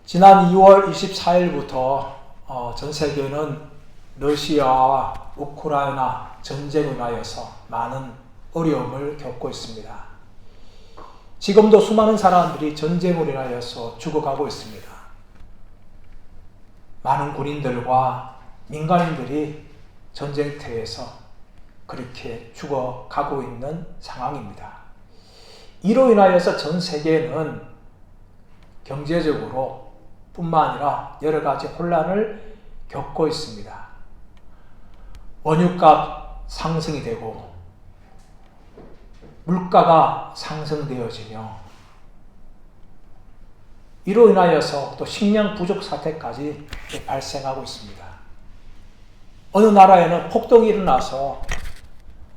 지난 2월 24일부터 전 세계는 러시아와 우크라이나 전쟁으로 인하여서 많은 어려움을 겪고 있습니다. 지금도 수많은 사람들이 전쟁으로 인하여서 죽어가고 있습니다. 많은 군인들과 민간인들이 전쟁터에서 그렇게 죽어가고 있는 상황입니다. 이로 인하여서 전 세계는 경제적으로 뿐만 아니라 여러 가지 혼란을 겪고 있습니다. 원유값 상승이 되고 물가가 상승되어지며 이로 인하여서 또 식량 부족 사태까지 발생하고 있습니다. 어느 나라에는 폭동이 일어나서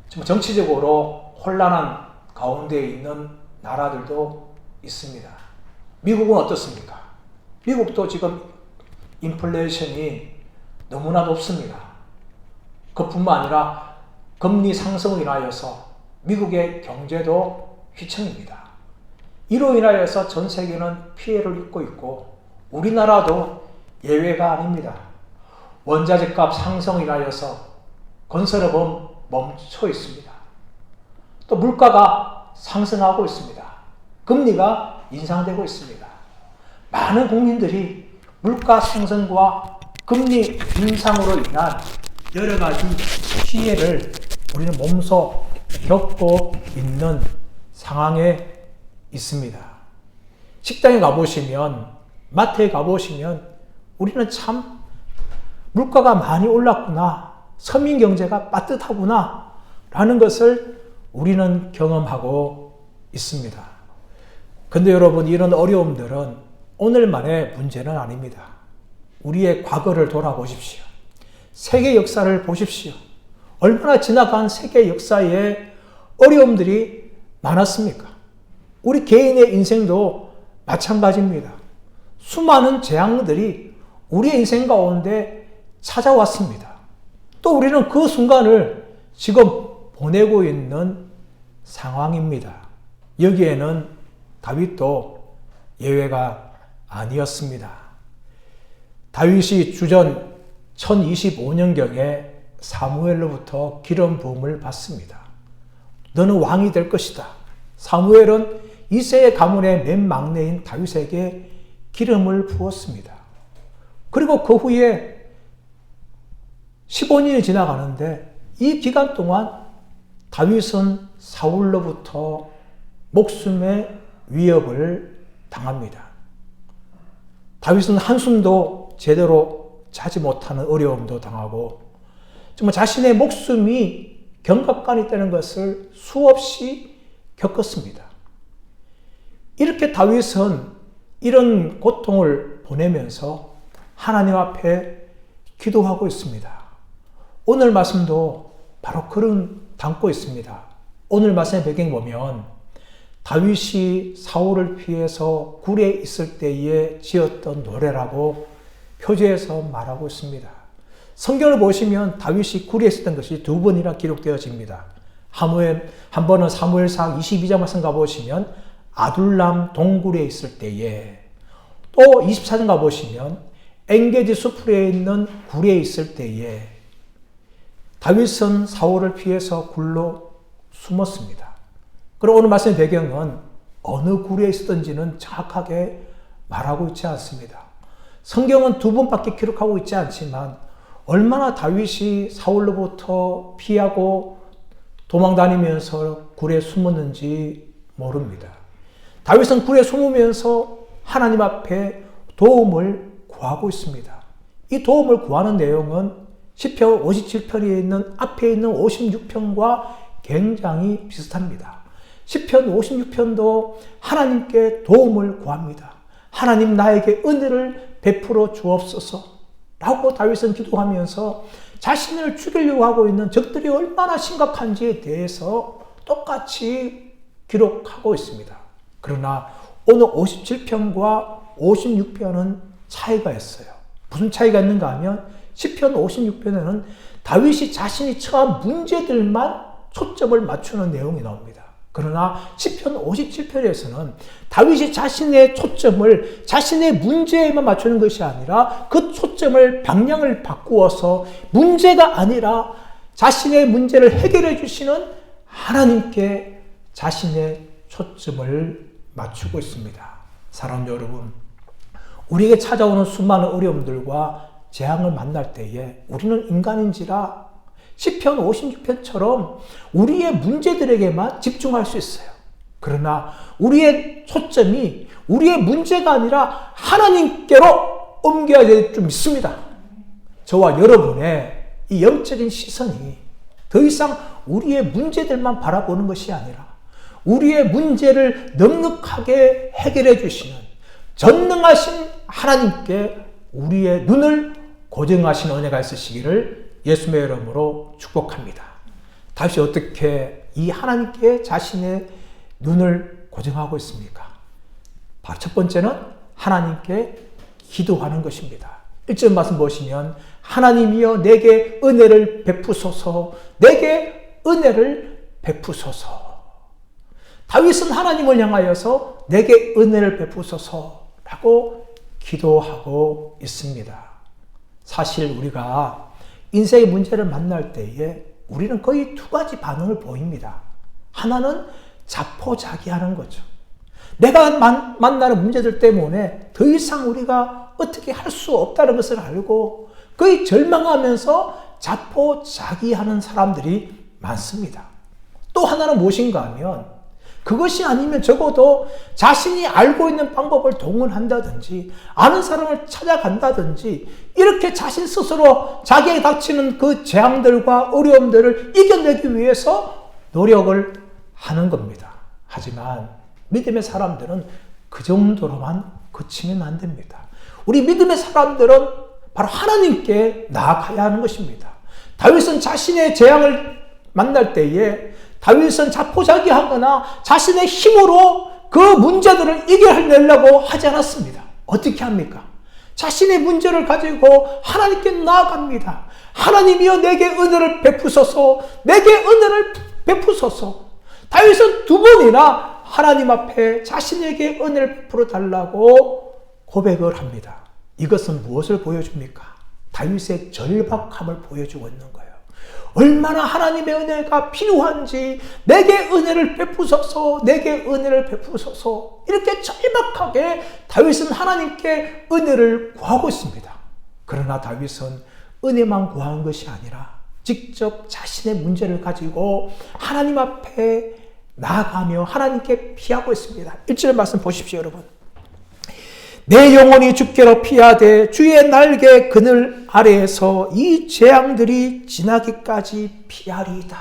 정치적으로 혼란한 가운데 있는 나라들도 있습니다. 미국은 어떻습니까? 미국도 지금 인플레이션이 너무나 높습니다. 그뿐만 아니라 금리 상승으로 인하여서 미국의 경제도 휘청입니다. 이로 인하여서 전 세계는 피해를 입고 있고 우리나라도 예외가 아닙니다. 원자재 값 상승으로 인하여서 건설업은 멈춰 있습니다. 또 물가가 상승하고 있습니다. 금리가 인상되고 있습니다. 많은 국민들이 물가 상승과 금리 인상으로 인한 여러 가지 피해를 우리는 몸소 겪고 있는 상황에 있습니다. 식당에 가보시면, 마트에 가보시면 우리는 참 물가가 많이 올랐구나, 서민 경제가 빠듯하구나 라는 것을 우리는 경험하고 있습니다. 근데 여러분, 이런 어려움들은 오늘만의 문제는 아닙니다. 우리의 과거를 돌아보십시오. 세계 역사를 보십시오. 얼마나 지나간 세계 역사에 어려움들이 많았습니까? 우리 개인의 인생도 마찬가지입니다. 수많은 재앙들이 우리의 인생 가운데 찾아왔습니다. 또 우리는 그 순간을 지금 보내고 있는 상황입니다. 여기에는 다윗도 예외가 아니었습니다. 다윗이 주전 1025년경에 사무엘로부터 기름 부음을 받습니다. 너는 왕이 될 것이다. 사무엘은 이새의 가문의 맨 막내인 다윗에게 기름을 부었습니다. 그리고 그 후에 15년이 지나가는데 이 기간 동안 다윗은 사울로부터 목숨의 위협을 당합니다. 다윗은 한숨도 제대로 자지 못하는 어려움도 당하고 정말 자신의 목숨이 경각간이 되는 것을 수없이 겪었습니다. 이렇게 다윗은 이런 고통을 보내면서 하나님 앞에 기도하고 있습니다. 오늘 말씀도 바로 그런 담고 있습니다. 오늘 말씀의 배경 보면 다윗이 사울을 피해서 굴에 있을 때에 지었던 노래라고 표제해서 말하고 있습니다. 성경을 보시면 다윗이 굴에 있었던 것이 두 번이나 기록되어집니다. 한 번은 사무엘상 22장 말씀 가보시면 아둘람 동굴에 있을 때에, 또 24장 가보시면 엔게디 수풀에 있는 굴에 있을 때에 다윗은 사울을 피해서 굴로 숨었습니다. 그리고 오늘 말씀의 배경은 어느 굴에 있었던지는 정확하게 말하고 있지 않습니다. 성경은 두 번밖에 기록하고 있지 않지만 얼마나 다윗이 사울로부터 피하고 도망다니면서 굴에 숨었는지 모릅니다. 다윗은 굴에 숨으면서 하나님 앞에 도움을 구하고 있습니다. 이 도움을 구하는 내용은 시편 57편에 있는 앞에 있는 56편과 굉장히 비슷합니다. 시편 56편도 하나님께 도움을 구합니다. 하나님 나에게 은혜를 베풀어 주옵소서 라고 다윗은 기도하면서 자신을 죽이려고 하고 있는 적들이 얼마나 심각한지에 대해서 똑같이 기록하고 있습니다. 그러나 오늘 57편과 56편은 차이가 있어요. 무슨 차이가 있는가 하면 시편 56편에는 다윗이 자신이 처한 문제들만 초점을 맞추는 내용이 나옵니다. 그러나 시편 57편에서는 다윗이 자신의 초점을 자신의 문제에만 맞추는 것이 아니라 그 초점을 방향을 바꾸어서 문제가 아니라 자신의 문제를 해결해 주시는 하나님께 자신의 초점을 맞추고 있습니다. 사랑하는 여러분, 우리에게 찾아오는 수많은 어려움들과 재앙을 만날 때에 우리는 인간인지라 시편 56편처럼 우리의 문제들에게만 집중할 수 있어요. 그러나 우리의 초점이 우리의 문제가 아니라 하나님께로 옮겨야 될 줄 믿습니다. 저와 여러분의 이 영적인 시선이 더 이상 우리의 문제들만 바라보는 것이 아니라 우리의 문제를 넉넉하게 해결해 주시는 전능하신 하나님께 우리의 눈을 고정하신 은혜가 있으시기를 예수님의 이름으로 축복합니다. 다윗이 어떻게 이 하나님께 자신의 눈을 고정하고 있습니까? 바로 첫 번째는 하나님께 기도하는 것입니다. 1절 말씀 보시면 하나님이여 내게 은혜를 베푸소서, 내게 은혜를 베푸소서. 다윗은 하나님을 향하여서 내게 은혜를 베푸소서라고 기도하고 있습니다. 사실 우리가 인생의 문제를 만날 때에 우리는 거의 두 가지 반응을 보입니다. 하나는 자포자기하는 거죠. 내가 만나는 문제들 때문에 더 이상 우리가 어떻게 할 수 없다는 것을 알고 거의 절망하면서 자포자기하는 사람들이 많습니다. 또 하나는 무엇인가 하면 그것이 아니면 적어도 자신이 알고 있는 방법을 동원한다든지 아는 사람을 찾아간다든지 이렇게 자신 스스로 자기에게 닥치는 그 재앙들과 어려움들을 이겨내기 위해서 노력을 하는 겁니다. 하지만 믿음의 사람들은 그 정도로만 그치면 안 됩니다. 우리 믿음의 사람들은 바로 하나님께 나아가야 하는 것입니다. 다윗은 자신의 재앙을 만날 때에 다윗은 자포자기하거나 자신의 힘으로 그 문제들을 이겨내려고 하지 않았습니다. 어떻게 합니까? 자신의 문제를 가지고 하나님께 나아갑니다. 하나님이여 내게 은혜를 베푸소서, 내게 은혜를 베푸소서. 다윗은 두 번이나 하나님 앞에 자신에게 은혜를 베풀어 달라고 고백을 합니다. 이것은 무엇을 보여줍니까? 다윗의 절박함을 보여주고 있는 거예요. 얼마나 하나님의 은혜가 필요한지 내게 은혜를 베푸소서, 내게 은혜를 베푸소서. 이렇게 절박하게 다윗은 하나님께 은혜를 구하고 있습니다. 그러나 다윗은 은혜만 구하는 것이 아니라 직접 자신의 문제를 가지고 하나님 앞에 나아가며 하나님께 피하고 있습니다. 1절 말씀 보십시오, 여러분. 내 영혼이 주께로 피하되 주의 날개 그늘 아래에서 이 재앙들이 지나기까지 피하리이다.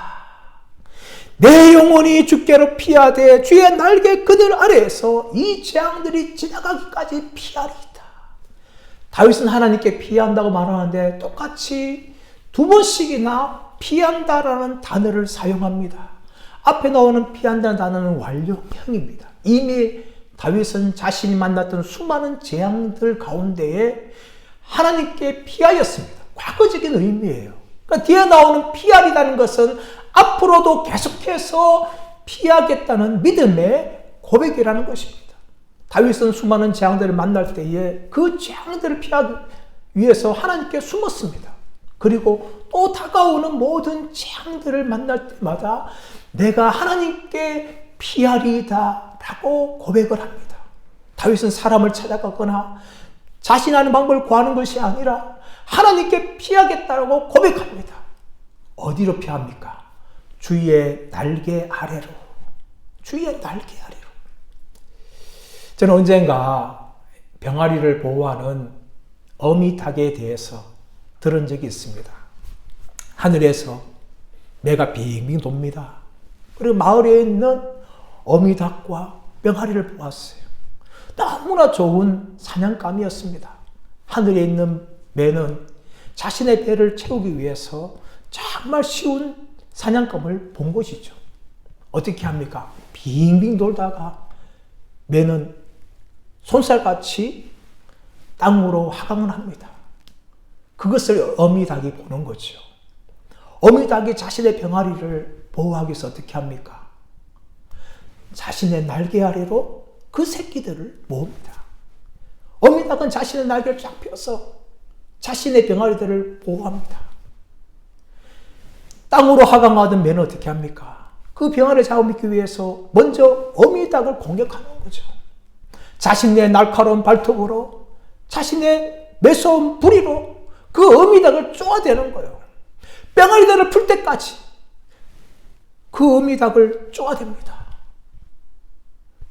내 영혼이 주께로 피하되 주의 날개 그늘 아래에서 이 재앙들이 지나가기까지 피하리이다. 다윗은 하나님께 피한다고 말하는데 똑같이 두 번씩이나 피한다라는 단어를 사용합니다. 앞에 나오는 피한다는 단어는 완료형입니다. 이미 다윗은 자신이 만났던 수많은 재앙들 가운데에 하나님께 피하였습니다. 과거적인 의미예요. 그러니까 뒤에 나오는 피하리라는 것은 앞으로도 계속해서 피하겠다는 믿음의 고백이라는 것입니다. 다윗은 수많은 재앙들을 만날 때에 그 재앙들을 피하기 위해서 하나님께 숨었습니다. 그리고 또 다가오는 모든 재앙들을 만날 때마다 내가 하나님께 피하리이다 라고 고백을 합니다. 다윗은 사람을 찾아가거나 자신 아는 방법을 구하는 것이 아니라 하나님께 피하겠다고 고백합니다. 어디로 피합니까? 주의 날개 아래로. 주의 날개 아래로. 저는 언젠가 병아리를 보호하는 어미닭에 대해서 들은 적이 있습니다. 하늘에서 매가 빙빙 돕니다. 그리고 마을에 있는 어미닭과 병아리를 보았어요. 너무나 좋은 사냥감이었습니다. 하늘에 있는 매는 자신의 배를 채우기 위해서 정말 쉬운 사냥감을 본 것이죠. 어떻게 합니까? 빙빙 돌다가 매는 손살같이 땅으로 하강을 합니다. 그것을 어미닭이 보는 거죠. 어미닭이 자신의 병아리를 보호하기 위해서 어떻게 합니까? 자신의 날개 아래로 그 새끼들을 모읍니다. 어미닭은 자신의 날개를 쫙 펴서 자신의 병아리들을 보호합니다. 땅으로 하강하던 매는 어떻게 합니까? 그 병아리를 잡아먹기 위해서 먼저 어미닭을 공격하는 거죠. 자신의 날카로운 발톱으로, 자신의 매서운 부리로 그 어미닭을 쪼아대는 거예요. 병아리들을 풀 때까지 그 어미닭을 쪼아댑니다.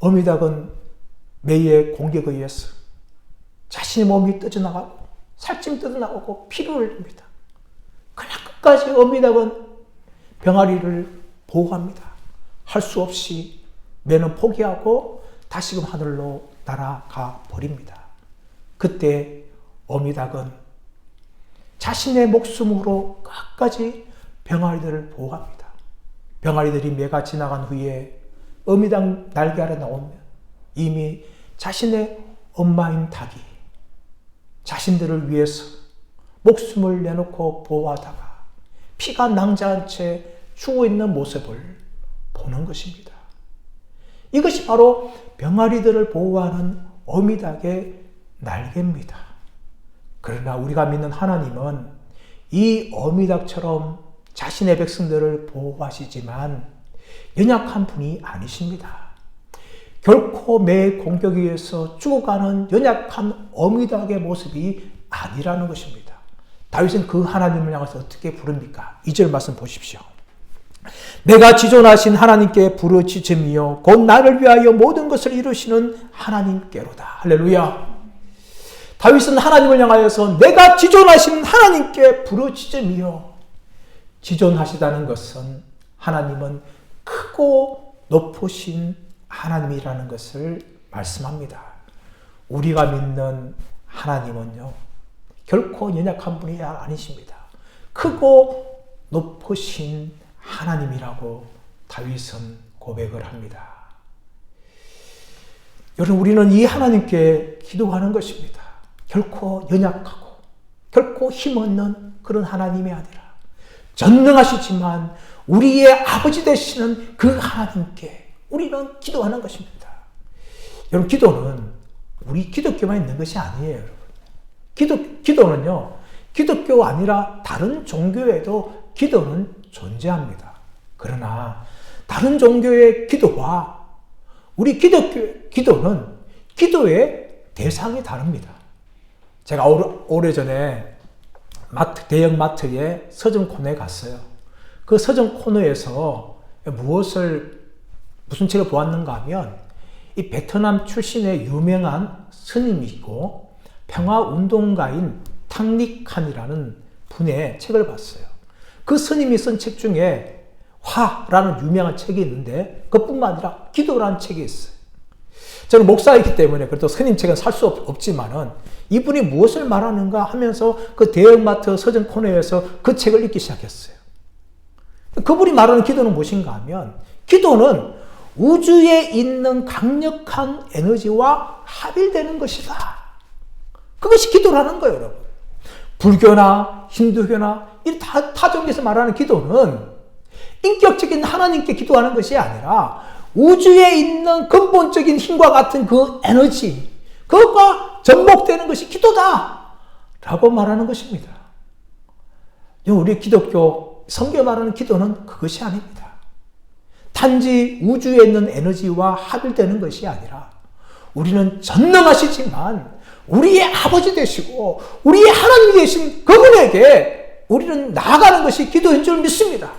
어미닭은 매의 공격에 의해서 자신의 몸이 뜯어나가고 살찜 뜯어나가고 피를 흘립니다. 그러나 끝까지 어미닭은 병아리를 보호합니다. 할 수 없이 매는 포기하고 다시금 하늘로 날아가 버립니다. 그때 어미닭은 자신의 목숨으로 끝까지 병아리들을 보호합니다. 병아리들이 매가 지나간 후에 어미닭 날개 아래 나오면 이미 자신의 엄마인 닭이 자신들을 위해서 목숨을 내놓고 보호하다가 피가 낭자한 채 죽어 있는 모습을 보는 것입니다. 이것이 바로 병아리들을 보호하는 어미닭의 날개입니다. 그러나 우리가 믿는 하나님은 이 어미닭처럼 자신의 백성들을 보호하시지만 연약한 분이 아니십니다. 결코 매의 공격에 의해서 죽어가는 연약한 어미닭의 모습이 아니라는 것입니다. 다윗은 그 하나님을 향해서 어떻게 부릅니까? 2절 말씀 보십시오. 내가 지존하신 하나님께 부르짖으며 곧 나를 위하여 모든 것을 이루시는 하나님께로다. 할렐루야. 다윗은 하나님을 향하여서 내가 지존하신 하나님께 부르짖으며, 지존하시다는 것은 하나님은 크고 높으신 하나님이라는 것을 말씀합니다. 우리가 믿는 하나님은요, 결코 연약한 분이 아니십니다. 크고 높으신 하나님이라고 다윗은 고백을 합니다. 여러분, 우리는 이 하나님께 기도하는 것입니다. 결코 연약하고 결코 힘없는 그런 하나님이 아니라 전능하시지만 우리의 아버지 되시는 그 하나님께 우리는 기도하는 것입니다. 여러분, 기도는 우리 기독교만 있는 것이 아니에요. 여러분, 기도는요, 기독교 아니라 다른 종교에도 기도는 존재합니다. 그러나 다른 종교의 기도와 우리 기독교의 기도는 기도의 대상이 다릅니다. 제가 오래전에 대형 마트에 서점 코너에 갔어요. 그 서점 코너에서 무슨 책을 보았는가 하면 이 베트남 출신의 유명한 스님이 있고 평화운동가인 탕리칸이라는 분의 책을 봤어요. 그 스님이 쓴 책 중에 화라는 유명한 책이 있는데 그것뿐만 아니라 기도라는 책이 있어요. 저는 목사이기 때문에 그래도 스님 책은 살 수 없지만은 이분이 무엇을 말하는가 하면서 그 대형마트 서점 코너에서 그 책을 읽기 시작했어요. 그분이 말하는 기도는 무엇인가 하면 기도는 우주에 있는 강력한 에너지와 합일되는 것이다. 그것이 기도라는 거예요, 여러분. 불교나 힌두교나 이 타 종교에서 말하는 기도는 인격적인 하나님께 기도하는 것이 아니라 우주에 있는 근본적인 힘과 같은 그 에너지, 그것과 접목되는 것이 기도다 라고 말하는 것입니다. 우리 기독교 성경 말하는 기도는 그것이 아닙니다. 단지 우주에 있는 에너지와 합일되는 것이 아니라 우리는 전능하시지만 우리의 아버지 되시고 우리의 하나님 되신 그분에게 우리는 나아가는 것이 기도인 줄 믿습니다.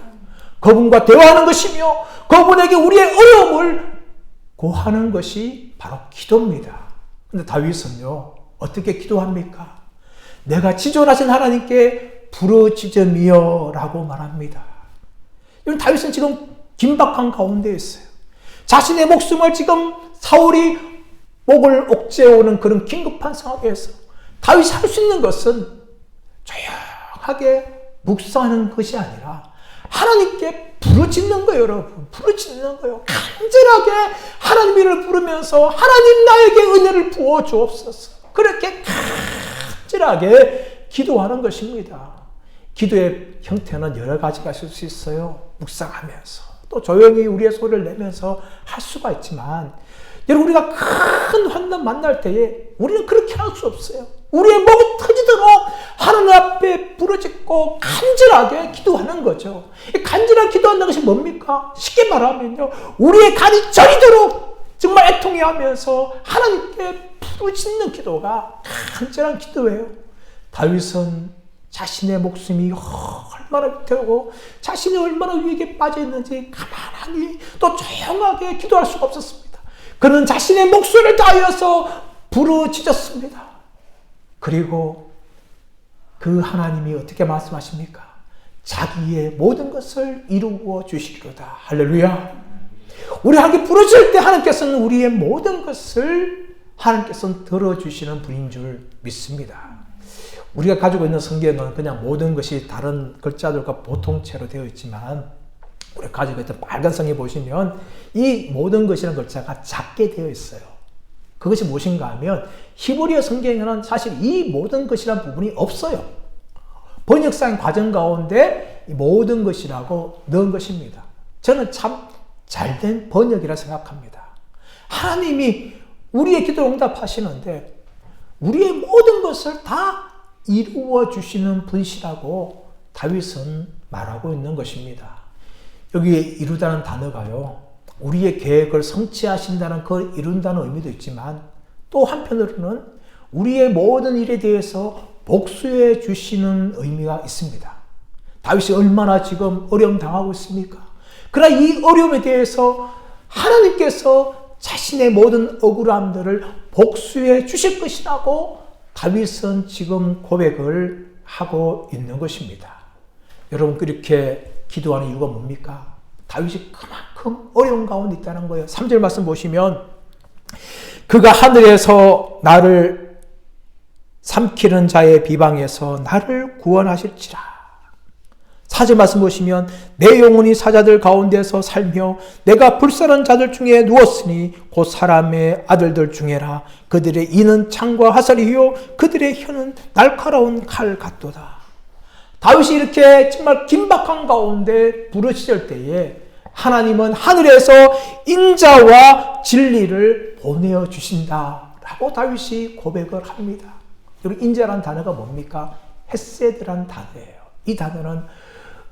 그분과 대화하는 것이며 그분에게 우리의 어려움을 고하는 것이 바로 기도입니다. 근데 다윗은요, 어떻게 기도합니까? 내가 지존하신 하나님께 부르짖으며 라고 말합니다. 다윗은 지금 긴박한 가운데 있어요. 자신의 목숨을 지금 사울이 목을 옥죄어오는 그런 긴급한 상황에서 다윗이 할 수 있는 것은 조용하게 묵상하는 것이 아니라 하나님께 부르짖는 거예요, 여러분. 부르짖는 거예요. 간절하게 하나님 이름을 부르면서 하나님 나에게 은혜를 부어 주옵소서. 그렇게 간절하게 기도하는 것입니다. 기도의 형태는 여러 가지가 있을 수 있어요. 묵상하면서, 또 조용히 우리의 소리를 내면서 할 수가 있지만, 여러분, 우리가 큰 환난 만날 때에 우리는 그렇게 할 수 없어요. 우리의 목이 터지도록 하나님 앞에 부르짖고 간절하게 기도하는 거죠. 간절하게 기도한다는 것이 뭡니까? 쉽게 말하면요, 우리의 간이 저리도록 정말 애통해하면서 하나님께 부르짖는 기도가 간절한 기도예요. 다윗은 자신의 목숨이 얼마나 위태하고 자신이 얼마나 위기에 빠져 있는지 가만히 또 조용하게 기도할 수가 없었습니다. 그는 자신의 목소리를 다하여서 부르짖었습니다. 그리고 그 하나님이 어떻게 말씀하십니까? 자기의 모든 것을 이루어 주시리로다. 할렐루야. 우리 하나님께 부르짖을 때 하나님께서는 우리의 모든 것을 하나님께서는 들어주시는 분인 줄 믿습니다. 우리가 가지고 있는 성경은 그냥 모든 것이 다른 글자들과 보통체로 되어 있지만, 우리가 가지고 있던 빨간 성에 보시면 이 모든 것이라는 글자가 작게 되어 있어요. 그것이 무엇인가 하면 히브리어 성경에는 사실 이 모든 것이라는 부분이 없어요. 번역상 과정 가운데 이 모든 것이라고 넣은 것입니다. 저는 참 잘된 번역이라 생각합니다. 하나님이 우리의 기도를 응답하시는데 우리의 모든 것을 다 이루어 주시는 분이시라고 다윗은 말하고 있는 것입니다. 여기에 이루다는 단어가요, 우리의 계획을 성취하신다는 그 이룬다는 의미도 있지만, 또 한편으로는 우리의 모든 일에 대해서 복수해 주시는 의미가 있습니다. 다윗이 얼마나 지금 어려움 당하고 있습니까? 그러나 이 어려움에 대해서 하나님께서 자신의 모든 억울함들을 복수해 주실 것이라고 다윗은 지금 고백을 하고 있는 것입니다. 여러분, 그렇게 기도하는 이유가 뭡니까? 다윗이 그만큼 어려운 가운데 있다는 거예요. 3절 말씀 보시면, 그가 하늘에서 나를 삼키는 자의 비방에서 나를 구원하실지라. 4절 말씀 보시면, 내 영혼이 사자들 가운데서 살며 내가 불사른 자들 중에 누웠으니 곧 사람의 아들들 중에라. 그들의 이는 창과 화살이요 그들의 혀는 날카로운 칼 같도다. 다윗이 이렇게 정말 긴박한 가운데 부르짖을 때에 하나님은 하늘에서 인자와 진리를 보내어 주신다라고 다윗이 고백을 합니다. 여러분, 인자라는 단어가 뭡니까? 헤세드라는 단어예요. 이 단어는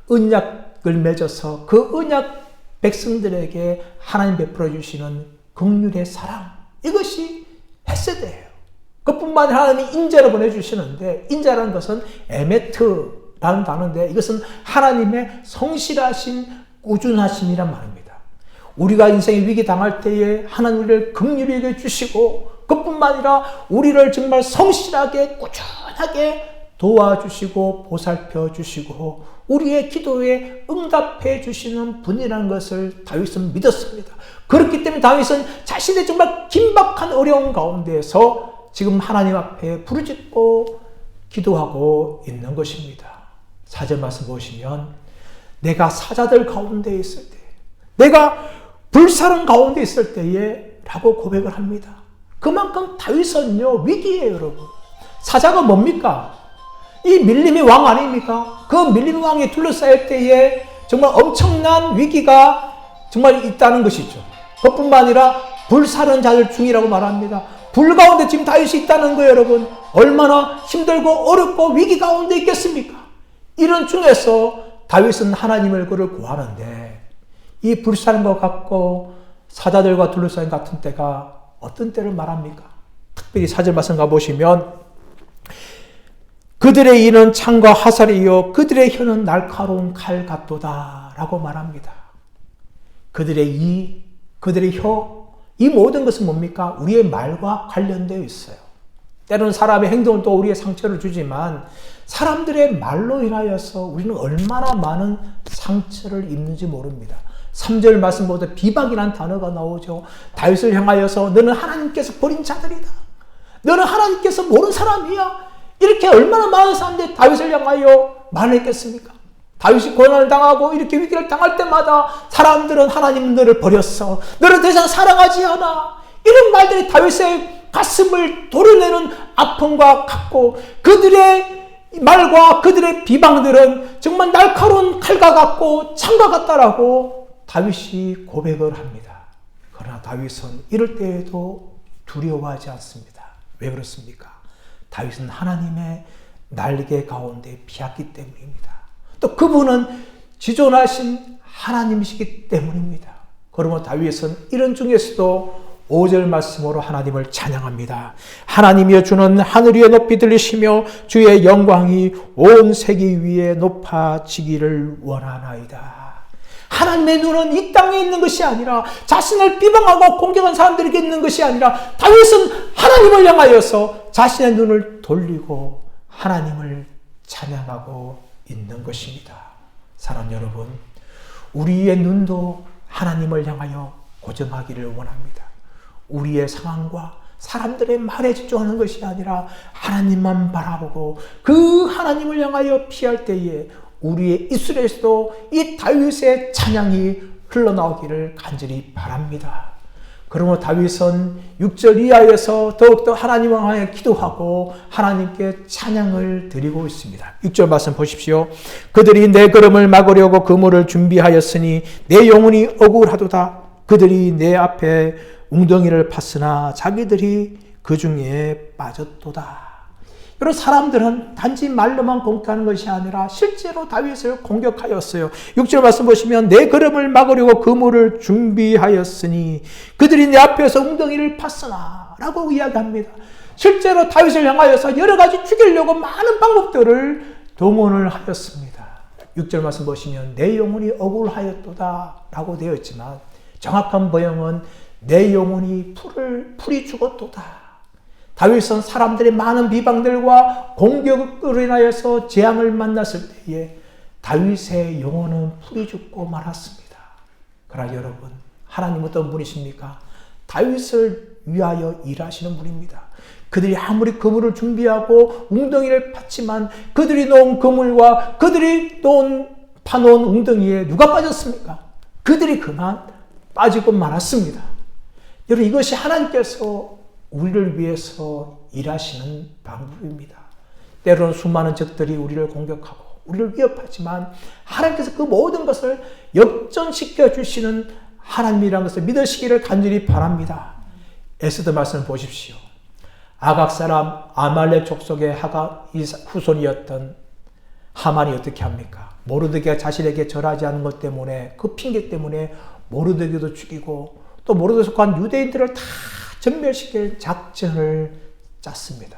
언약을 맺어서 그 언약 백성들에게 하나님 베풀어 주시는 긍휼의 사랑, 이것이 헤세드예요. 그뿐만 아니라 하나님이 인자를 보내주시는데, 인자라는 것은 에메트라는 단어인데, 이것은 하나님의 성실하신 꾸준하심이란 말입니다. 우리가 인생의 위기 당할 때에 하나님 우리를 긍휼히 여겨 주시고, 그뿐만 아니라 우리를 정말 성실하게 꾸준하게 도와주시고 보살펴 주시고 우리의 기도에 응답해 주시는 분이라는 것을 다윗은 믿었습니다. 그렇기 때문에 다윗은 자신의 정말 긴박한 어려움 가운데에서 지금 하나님 앞에 부르짖고 기도하고 있는 것입니다. 4절 말씀 보시면, 내가 사자들 가운데 있을 때, 내가 불사른 가운데 있을 때에 라고 고백을 합니다. 그만큼 다윗은요, 위기예요, 여러분. 사자가 뭡니까? 이 밀림의 왕 아닙니까? 그 밀림 왕이 둘러싸일 때에 정말 엄청난 위기가 정말 있다는 것이죠. 그뿐만 아니라 불사른 자들 중이라고 말합니다. 불 가운데 지금 다윗이 있다는 거예요, 여러분. 얼마나 힘들고 어렵고 위기 가운데 있겠습니까? 이런 중에서 다윗은 하나님을 그를 구하는데, 이 불사른 것 같고 사자들과 둘러싸인 같은 때가 어떤 때를 말합니까? 특별히 4절 말씀 가보시면, 그들의 이는 창과 화살이요 그들의 혀는 날카로운 칼 같도다 라고 말합니다. 그들의 이, 그들의 혀, 이 모든 것은 뭡니까? 우리의 말과 관련되어 있어요. 때로는 사람의 행동은 또 우리의 상처를 주지만, 사람들의 말로 인하여서 우리는 얼마나 많은 상처를 입는지 모릅니다. 3절 말씀보다 비박이라는 단어가 나오죠. 다윗을 향하여서 너는 하나님께서 버린 자들이다. 너는 하나님께서 모르는 사람이야. 이렇게 얼마나 많은 사람들이 다윗을 향하여 말했겠습니까? 다윗이 고난을 당하고 이렇게 위기를 당할 때마다 사람들은 하나님 너를 버렸어. 너를 더 이상 사랑하지 않아. 이런 말들이 다윗의 가슴을 도려내는 아픔과 같고, 그들의 말과 그들의 비방들은 정말 날카로운 칼과 같고 창과 같다라고 다윗이 고백을 합니다. 그러나 다윗은 이럴 때에도 두려워하지 않습니다. 왜 그렇습니까? 다윗은 하나님의 날개 가운데 피었기 때문입니다. 또 그분은 지존하신 하나님이시기 때문입니다. 그러므로 다윗은 이런 중에서도 5절 말씀으로 하나님을 찬양합니다. 하나님이여 주는 하늘 위에 높이 들리시며 주의 영광이 온 세계 위에 높아지기를 원하나이다. 하나님의 눈은 이 땅에 있는 것이 아니라 자신을 비방하고 공격한 사람들에게 있는 것이 아니라 다윗은 하나님을 향하여서 자신의 눈을 돌리고 하나님을 찬양하고 있는 것입니다. 사랑하는 여러분, 우리의 눈도 하나님을 향하여 고정하기를 원합니다. 우리의 상황과 사람들의 말에 집중하는 것이 아니라 하나님만 바라보고 그 하나님을 향하여 피할 때에 우리의 입술에서도 이 다윗의 찬양이 흘러나오기를 간절히 바랍니다. 그러므로 다윗은 6절 이하에서 더욱더 하나님을 향해 기도하고 하나님께 찬양을 드리고 있습니다. 6절 말씀 보십시오. 그들이 내 걸음을 막으려고 그물을 준비하였으니 내 영혼이 억울하도다. 그들이 내 앞에 웅덩이를 팠으나 자기들이 그 중에 빠졌도다. 여러분, 사람들은 단지 말로만 공격하는 것이 아니라 실제로 다윗을 공격하였어요. 6절 말씀 보시면 내 걸음을 막으려고 그물을 준비하였으니 그들이 내 앞에서 웅덩이를 팠으나 라고 이야기합니다. 실제로 다윗을 향하여서 여러 가지 죽이려고 많은 방법들을 동원을 하였습니다. 6절 말씀 보시면 내 영혼이 억울하였도다 라고 되어 있지만 정확한 번역은 내 영혼이 풀이 죽었도다. 다윗은 사람들의 많은 비방들과 공격으로 인하여서 재앙을 만났을 때에 다윗의 영혼은 풀이 죽고 말았습니다. 그러나 여러분, 하나님 어떤 분이십니까? 다윗을 위하여 일하시는 분입니다. 그들이 아무리 그물을 준비하고 웅덩이를 팠지만 그들이 놓은 그물과 그들이 파놓은 웅덩이에 누가 빠졌습니까? 그들이 그만 빠지고 말았습니다. 여러분, 이것이 하나님께서 우리를 위해서 일하시는 방법입니다. 때로는 수많은 적들이 우리를 공격하고 우리를 위협하지만 하나님께서 그 모든 것을 역전시켜 주시는 하나님이라는 것을 믿으시기를 간절히 바랍니다. 에스더 말씀을 보십시오. 아각 사람 아말렉 족속의 하각 후손이었던 하만이 어떻게 합니까? 모르드게가 자신에게 절하지 않은 것 때문에, 그 핑계 때문에 모르드게도 죽이고 또 모르드게에 속한 유대인들을 다 전멸시킬 작전을 짰습니다.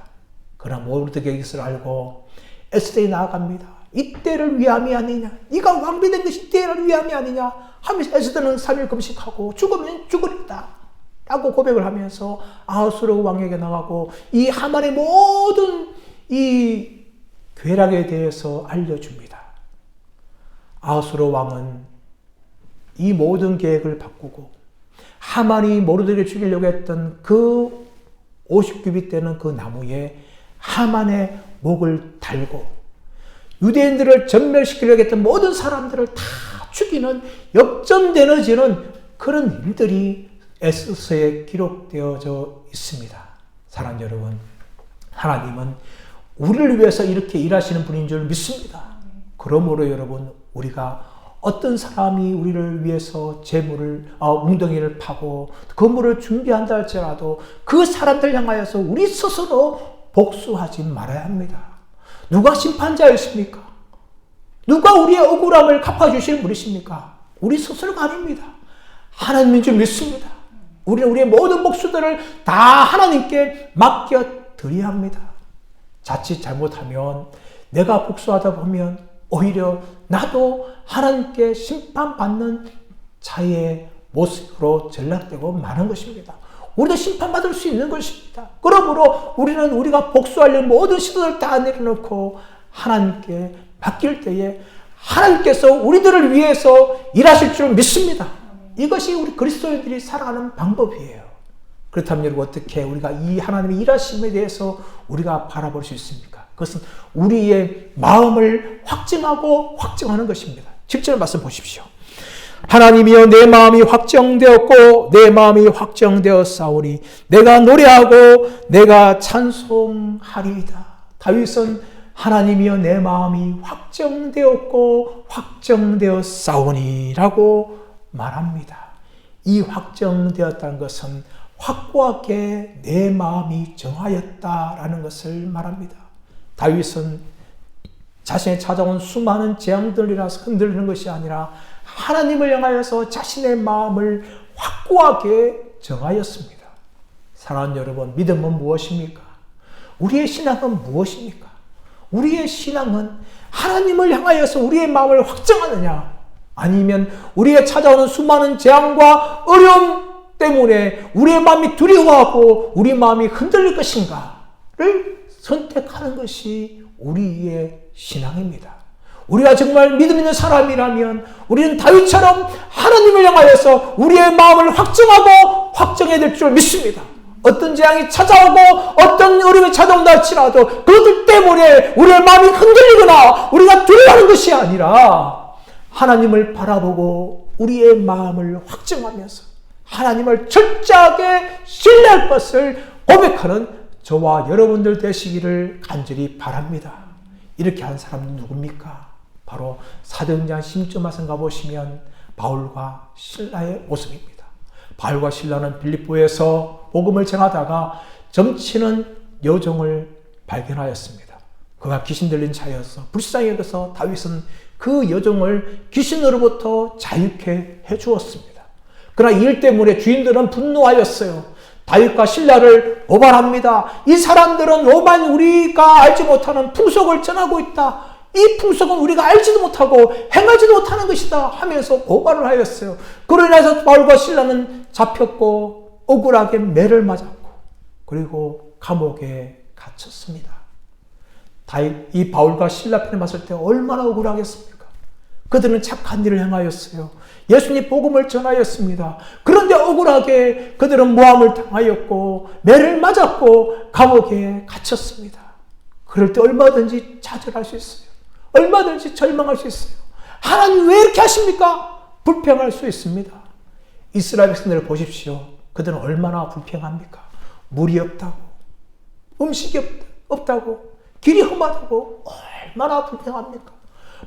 그러나 모르드게가 이것을 알고 에스더에 나아갑니다. 이때를 위함이 아니냐, 네가 왕비 된 것이 이때를 위함이 아니냐 하면서 에스더는 3일 금식하고 죽으면 죽으리다 라고 고백을 하면서 아하수르 왕에게 나가고 이 하만의 모든 이 괴락에 대해서 알려줍니다. 아하수르 왕은 이 모든 계획을 바꾸고 하만이 모르드게를 죽이려고 했던 그 50규빗 되는 그 나무에 하만의 목을 달고 유대인들을 전멸시키려고 했던 모든 사람들을 다 죽이는 역전되어지는 그런 일들이 에스더에 기록되어져 있습니다. 사랑하는 여러분, 하나님은 우리를 위해서 이렇게 일하시는 분인 줄 믿습니다. 그러므로 여러분, 우리가 어떤 사람이 우리를 위해서 웅덩이를 파고 건물을 준비한다 할지라도 그 사람들 향하여서 우리 스스로 복수하지 말아야 합니다. 누가 심판자이십니까? 누가 우리의 억울함을 갚아주실 분이십니까? 우리 스스로가 아닙니다. 하나님인 줄 믿습니다. 우리는 우리의 모든 복수들을 다 하나님께 맡겨드려야 합니다. 자칫 잘못하면 내가 복수하다 보면 오히려 나도 하나님께 심판받는 자의 모습으로 전락되고 마는 것입니다. 우리도 심판받을 수 있는 것입니다. 그러므로 우리는 우리가 복수하려는 모든 시도를 다 내려놓고 하나님께 맡길 때에 하나님께서 우리들을 위해서 일하실 줄 믿습니다. 이것이 우리 그리스도인들이 살아가는 방법이에요. 그렇다면 여러분, 어떻게 우리가 이 하나님의 일하심에 대해서 우리가 바라볼 수 있습니까? 그것은 우리의 마음을 확증하는 것입니다. 7절 말씀 보십시오. 하나님이여 내 마음이 확정되었고 내 마음이 확정되었사오니 내가 노래하고 내가 찬송하리이다. 다윗은 하나님이여 내 마음이 확정되었고 확정되었사오니 라고 말합니다. 이 확정되었다는 것은 확고하게 내 마음이 정하였다라는 것을 말합니다. 다윗은 자신이 찾아온 수많은 재앙들이라서 흔들리는 것이 아니라 하나님을 향하여서 자신의 마음을 확고하게 정하였습니다. 사랑하는 여러분, 믿음은 무엇입니까? 우리의 신앙은 무엇입니까? 우리의 신앙은 하나님을 향하여서 우리의 마음을 확정하느냐, 아니면 우리의 찾아오는 수많은 재앙과 어려움 때문에 우리의 마음이 두려워하고 우리 마음이 흔들릴 것인가를 선택하는 것이 우리의 신앙입니다. 우리가 정말 믿음 있는 사람이라면 우리는 다윗처럼 하나님을 향하여서 우리의 마음을 확정하고 확정해야 될 줄 믿습니다. 어떤 재앙이 찾아오고 어떤 어려움이 찾아온다 할지라도 그것들 때문에 우리의 마음이 흔들리거나 우리가 두려워하는 것이 아니라 하나님을 바라보고 우리의 마음을 확정하면서 하나님을 철저하게 신뢰할 것을 고백하는 저와 여러분들 되시기를 간절히 바랍니다. 이렇게 한 사람은 누굽니까? 바로 사도행전 16절 말씀 가보시면 바울과 실라의 모습입니다. 바울과 실라는 빌립보에서 복음을 전하다가 점치는 여종을 발견하였습니다. 그가 귀신 들린 자여서 불쌍히 여겨서 다윗은 그 여종을 귀신으로부터 자유케 해주었습니다. 그러나 이 일 때문에 주인들은 분노하였어요. 다윗과 실라를 오발합니다. 이 사람들은 오만 우리가 알지 못하는 풍속을 전하고 있다. 이 풍속은 우리가 알지도 못하고 행하지도 못하는 것이다 하면서 오발을 하였어요. 그로 인해서 바울과 실라는 잡혔고 억울하게 매를 맞았고 그리고 감옥에 갇혔습니다. 이 바울과 실라 편에 봤을 때 얼마나 억울하겠습니까? 그들은 착한 일을 행하였어요. 예수님 복음을 전하였습니다. 그런데 억울하게 그들은 모함을 당하였고 매를 맞았고 감옥에 갇혔습니다. 그럴 때 얼마든지 좌절할 수 있어요. 얼마든지 절망할 수 있어요. 하나님 왜 이렇게 하십니까? 불평할 수 있습니다. 이스라엘 백성들을 보십시오. 그들은 얼마나 불평합니까? 물이 없다고, 음식이 없다고, 길이 험하다고 얼마나 불평합니까?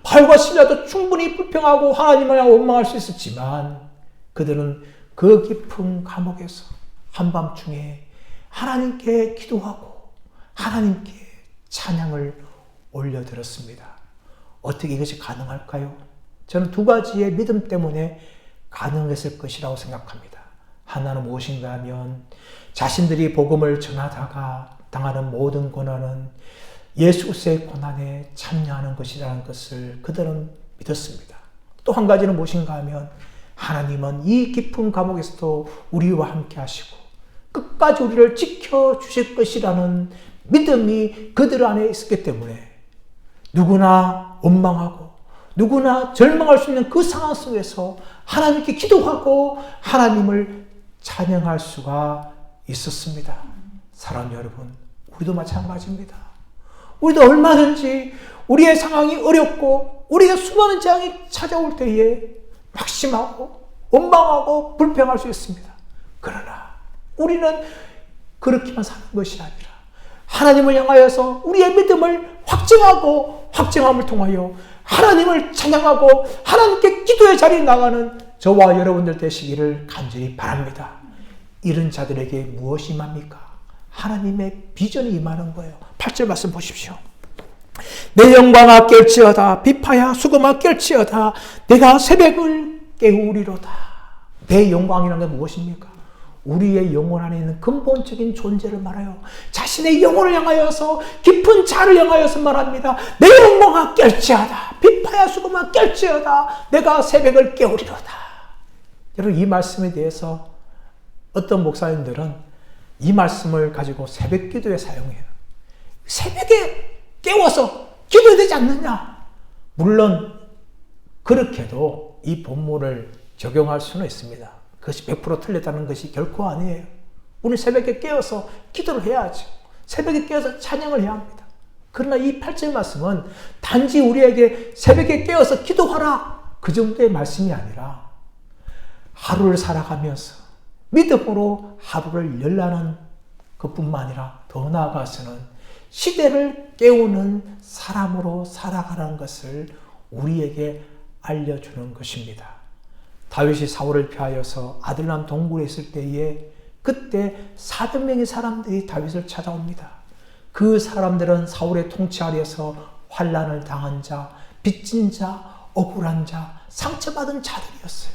바울과 실라도 충분히 불평하고 하나님을 향해 원망할 수 있었지만 그들은 그 깊은 감옥에서 한밤중에 하나님께 기도하고 하나님께 찬양을 올려드렸습니다. 어떻게 이것이 가능할까요? 저는 두 가지의 믿음 때문에 가능했을 것이라고 생각합니다. 하나는 무엇인가 하면 자신들이 복음을 전하다가 당하는 모든 고난은 예수 그리스도의 고난에 참여하는 것이라는 것을 그들은 믿었습니다. 또 한 가지는 무엇인가 하면 하나님은 이 깊은 감옥에서도 우리와 함께 하시고 끝까지 우리를 지켜주실 것이라는 믿음이 그들 안에 있었기 때문에 누구나 원망하고 누구나 절망할 수 있는 그 상황 속에서 하나님께 기도하고 하나님을 찬양할 수가 있었습니다. 사랑하는 여러분, 우리도 마찬가지입니다. 우리도 얼마든지 우리의 상황이 어렵고 우리가 수많은 재앙이 찾아올 때에 낙심하고 원망하고 불평할 수 있습니다. 그러나 우리는 그렇게만 사는 것이 아니라 하나님을 향하여서 우리의 믿음을 확증하고 확증함을 통하여 하나님을 찬양하고 하나님께 기도의 자리에 나가는 저와 여러분들 되시기를 간절히 바랍니다. 이런 자들에게 무엇이 임합니까? 하나님의 비전이 임하는 거예요. 8절 말씀 보십시오. 내 영광아 깰지어다 비파야 수금아 깰지어다 내가 새벽을 깨우리로다. 내 영광이라는 게 무엇입니까? 우리의 영혼 안에 있는 근본적인 존재를 말해요. 자신의 영혼을 향하여서 깊은 자를 향하여서 말합니다. 내 영광아 깰지어다 비파야 수금아 깰지어다 내가 새벽을 깨우리로다. 여러분, 이 말씀에 대해서 어떤 목사님들은 이 말씀을 가지고 새벽 기도에 사용해요. 새벽에 깨워서 기도해야 되지 않느냐? 물론 그렇게도 이 본문을 적용할 수는 있습니다. 그것이 100% 틀렸다는 것이 결코 아니에요. 우리 새벽에 깨어서 기도를 해야죠. 새벽에 깨어서 찬양을 해야 합니다. 그러나 이 8절 말씀은 단지 우리에게 새벽에 깨어서 기도하라 그 정도의 말씀이 아니라 하루를 살아가면서 믿음으로 하루를 열라는 그뿐만 아니라 더 나아가서는 시대를 깨우는 사람으로 살아가는 것을 우리에게 알려주는 것입니다. 다윗이 사울을 피하여서 아들람 동굴에 있을 때에 그때 400명의 사람들이 다윗을 찾아옵니다. 그 사람들은 사울의 통치 아래에서 환난을 당한 자, 빚진 자, 억울한 자, 상처받은 자들이었어요.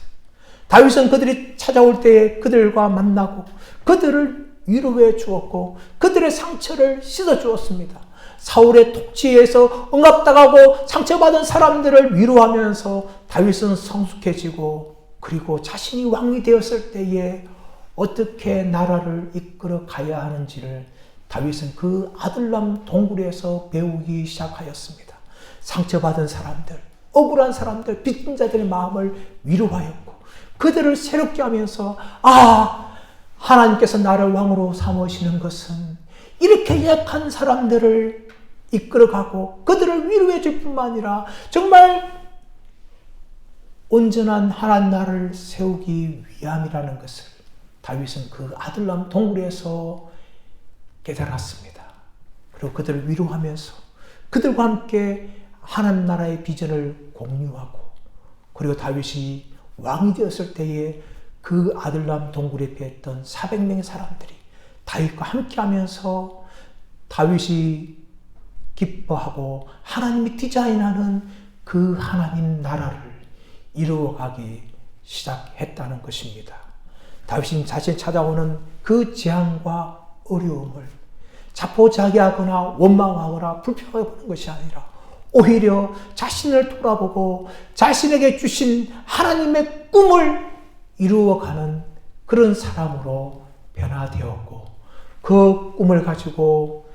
다윗은 그들이 찾아올 때에 그들과 만나고 그들을 위로해 주었고 그들의 상처를 씻어 주었습니다. 사울의 통치에서 응압당하고 상처받은 사람들을 위로하면서 다윗은 성숙해지고 그리고 자신이 왕이 되었을 때에 어떻게 나라를 이끌어 가야 하는지를 다윗은 그 아들람 동굴에서 배우기 시작하였습니다. 상처받은 사람들, 억울한 사람들, 빚진 자들의 마음을 위로하였고 그들을 새롭게 하면서 하나님께서 나를 왕으로 삼으시는 것은 이렇게 약한 사람들을 이끌어가고 그들을 위로해 줄 뿐만 아니라 정말 온전한 하나님 나라를 세우기 위함이라는 것을 다윗은 그 아들람 동굴에서 깨달았습니다. 그리고 그들을 위로하면서 그들과 함께 하나님 나라의 비전을 공유하고 그리고 다윗이 왕이 되었을 때에 그 아들람 동굴에 피했던 400명의 사람들이 다윗과 함께 하면서 다윗이 기뻐하고 하나님이 디자인하는 그 하나님 나라를 이루어가기 시작했다는 것입니다. 다윗이 자신이 찾아오는 그 재앙과 어려움을 자포자기하거나 원망하거나 불평하게 보는 것이 아니라 오히려 자신을 돌아보고 자신에게 주신 하나님의 꿈을 이루어가는 그런 사람으로 변화되었고 그 꿈을 가지고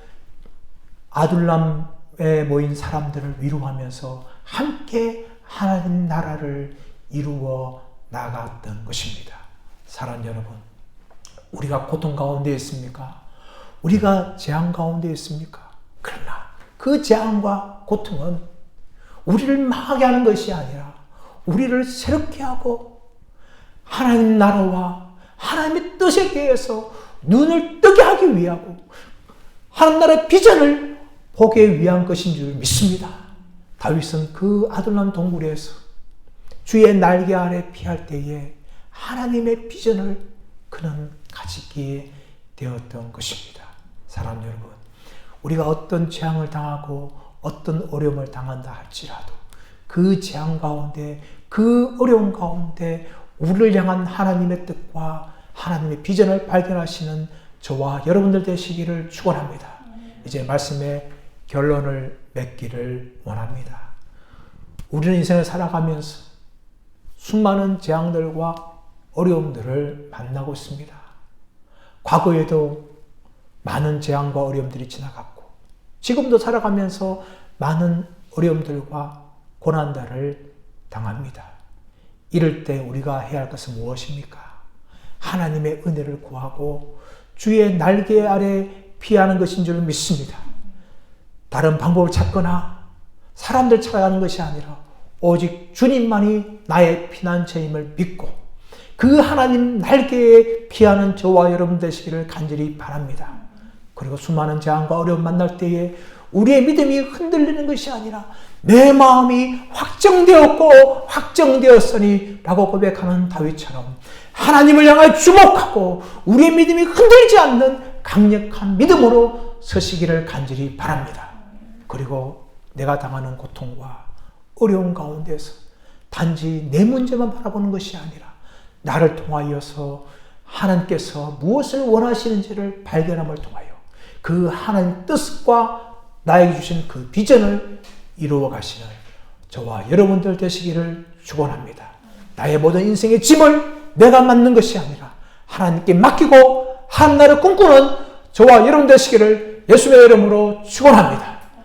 아둘람에 모인 사람들을 위로하면서 함께 하나님 나라를 이루어 나갔던 것입니다. 사랑하는 여러분, 우리가 고통 가운데 있습니까? 우리가 재앙 가운데 있습니까? 그러나 그 재앙과 고통은 우리를 망하게 하는 것이 아니라 우리를 새롭게 하고 하나님 나라와 하나님의 뜻에 대해서 눈을 뜨게 하기 위하고 하나님 나라의 비전을 보기 위한 것인 줄 믿습니다. 다윗은 그 아둘람 동굴에서 주의 날개 아래 피할 때에 하나님의 비전을 그는 가지게 되었던 것입니다. 사랑하는 여러분, 우리가 어떤 재앙을 당하고 어떤 어려움을 당한다 할지라도 그 재앙 가운데 그 어려움 가운데 우리를 향한 하나님의 뜻과 하나님의 비전을 발견하시는 저와 여러분들 되시기를 축원합니다. 이제 말씀의 결론을 맺기를 원합니다. 우리는 인생을 살아가면서 수많은 재앙들과 어려움들을 만나고 있습니다. 과거에도 많은 재앙과 어려움들이 지나갔고 지금도 살아가면서 많은 어려움들과 고난들을 당합니다. 이럴 때 우리가 해야 할 것은 무엇입니까? 하나님의 은혜를 구하고 주의 날개 아래 피하는 것인 줄 믿습니다. 다른 방법을 찾거나 사람들 찾아가는 것이 아니라 오직 주님만이 나의 피난처임을 믿고 그 하나님 날개에 피하는 저와 여러분 되시기를 간절히 바랍니다. 그리고 수많은 재앙과 어려움 만날 때에 우리의 믿음이 흔들리는 것이 아니라 내 마음이 확정되었고 확정되었으니 라고 고백하는 다윗처럼 하나님을 향해 주목하고 우리의 믿음이 흔들리지 않는 강력한 믿음으로 서시기를 간절히 바랍니다. 그리고 내가 당하는 고통과 어려움 가운데서 단지 내 문제만 바라보는 것이 아니라 나를 통하여서 하나님께서 무엇을 원하시는지를 발견함을 통하여 그 하나님 뜻과 나에게 주신 그 비전을 이루어 가시는 저와 여러분들 되시기를 축원합니다. 나의 모든 인생의 짐을 내가 맡는 것이 아니라 하나님께 맡기고 하나님 나라를 꿈꾸는 저와 여러분 되시기를 예수님의 이름으로 축원합니다.